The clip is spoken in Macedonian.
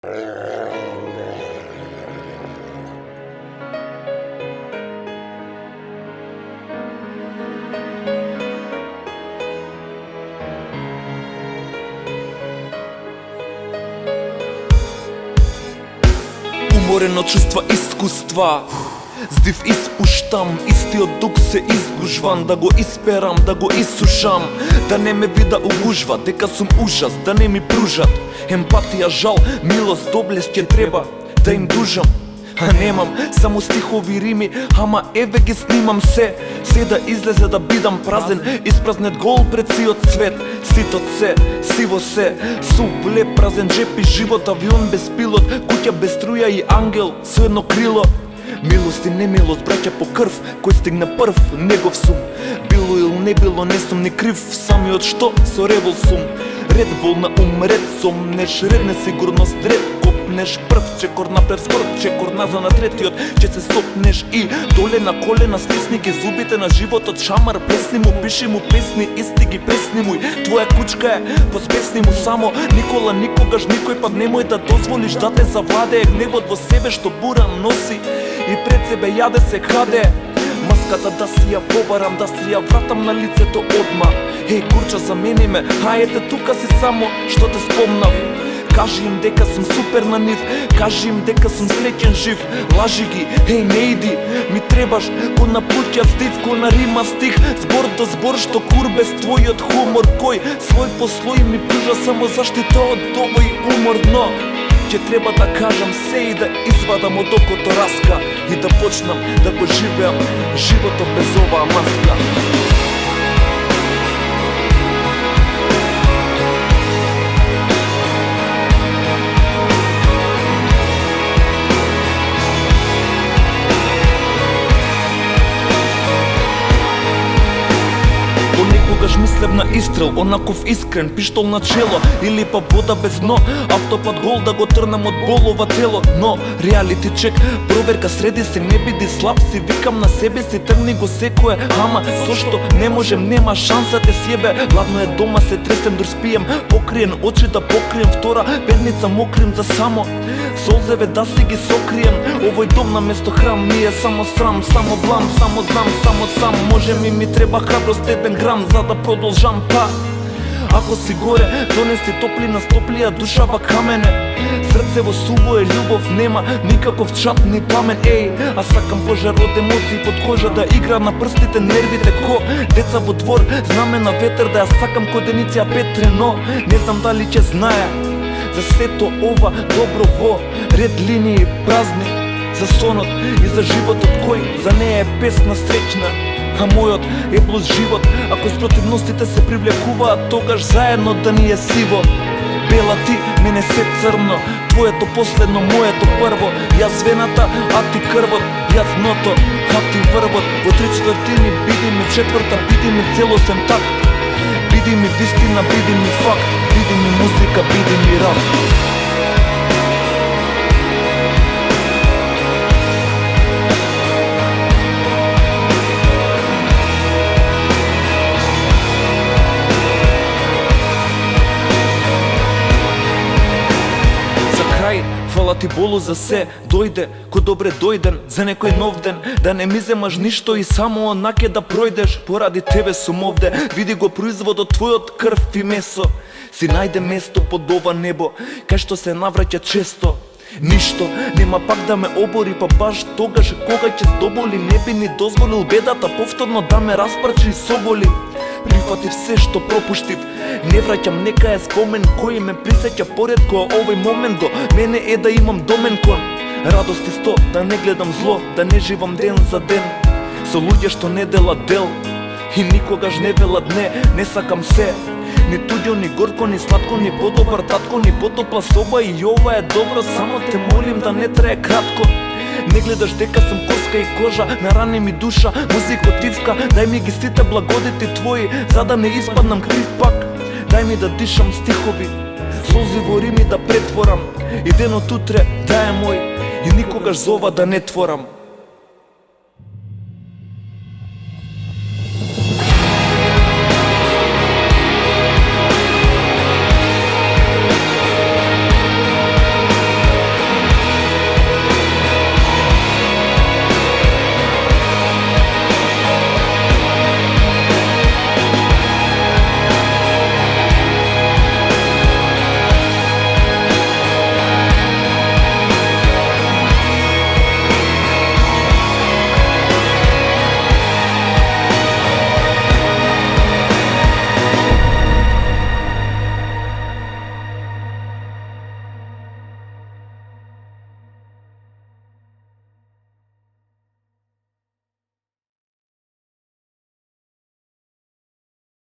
Уморен од чувства искуства, здив испуштам, истиот дух се изгужвам, да го исперам, да го исушам, да не ме вида угужва, дека сум ужас, да не ми пружат емпатија, жал, милост, доблест ќе треба да им дужам. А немам само стихови рими, ама еве ги снимам се да излезе да бидам празен, испразнет гол пред сиот свет. Ситот се, сиво се, сув леп празен джеп и живот, авион без пилот, куќа без струја и ангел со едно крило. Милост и немилост, браќа по крв, кој стигна прв, негов сум. Било или не било, не сум ни крив, самиот што со револ сум. Ред бол на ум, ред сомнеш, ред несигурност, ред копнеш прв, чекор напред скоро, чекор назад на третиот, че се сопнеш и доле на колена стисни ги зубите на животот, шамар плесни му, пиши му песни, исти ги песни му, твоја кучка е, позбесни му само, Никола, никогаш никој пат немој да дозволиш да те завладее гневот во себе што бура носи и пред себе јаде се краде. Маската да си ја побарам, да си ја вратам на лицето одма. Еј, курча, замени ме, хајете тука си само, што те спомнав. Кажи им дека сум супер на нив, кажи им дека сум среќен жив. Лажи ги, еј, не иди, ми требаш ко на пуќа стив, ко на рима стих, збор до збор што кур без твојот хумор, кој слој по слој ми пружа само заштита од овој умор, но ќе треба да кажам се и да извадам од окото раска и да почнам да го живеам животот без оваа маска. Понекогаш мислев на истрел, онаков искрен, пиштол на чело или па вода без дно, автопат гол да го трнам од болова тело. Но реалити чек, проверка среди се, не биди слаб си, викам на себе си, тргни го секое, ама зошто не можем, нема шанса те сјебе. Ладно е дома се тресем, дур спием, покриен очи да покрием, втора бедница мокрим за само солзеве да си ги сокрием. Овој дом на место храм ми е само срам, само блам, само знам, само сам. Може ми треба храброст еден грам за да продолжам, па ако си горе, донеси топлина, стоплија душава камене. Срце во суво е љубов, нема никаков чат ни памен. Еј, а сакам пожар од емоции под кожа да игра на прстите, нервите ко деца во двор, знаме на ветер да ја сакам ко Деница Петре, но не знам дали ќе знае за сето ова добро во ред линии празни, за сонот и за животот кој за неја е песна среќна. А мојот е блуз живот, ако спротивностите се привлекуваат, тогаш заедно да ни е сиво. Бела ти, мене се црно, твоето последно, моето прво. Јас вената, а ти крвот, јас дното, а ти врвот. Во 3/4 биди ми четврта, биди ми целосен такт. Биди ми вистина, биди ми факт, биди ми музика, биди ми рап. Фала ти Болу за се, дојде, ко добре дојден, за некој нов ден, да не ми земаш ништо и само онаке да пројдеш, поради тебе сум овде, види го производот твојот крв и месо, си најде место под ова небо, кај што се навраќа често. Ништо нема пак да ме обори, па баш тогаш кога ќе здоболи, не би ни дозволил бедата повторно да ме распрчи и соголи. Прифатив се што пропуштив, не враќам, нека е спомен кој ме присеќа поретко овој момент до мене е да имам домен кон радост и сто, да не гледам зло, да не живам ден за ден со луѓе што не делат дел и никогаш не велат не сакам се, ни туѓо, ни горко, ни сладко, ни подобар татко, ни потопла соба и ова е добро, само те молим да не трае кратко. Не гледаш дека сум коска и кожа, нарани ми душа, музикотивка, дај ми ги сите благодети твои, за да не испаднам крив пак. Дај ми да дишам стихови, солзи во рими да претворам, и денот утре да е мој, и никогаш зова да не творам.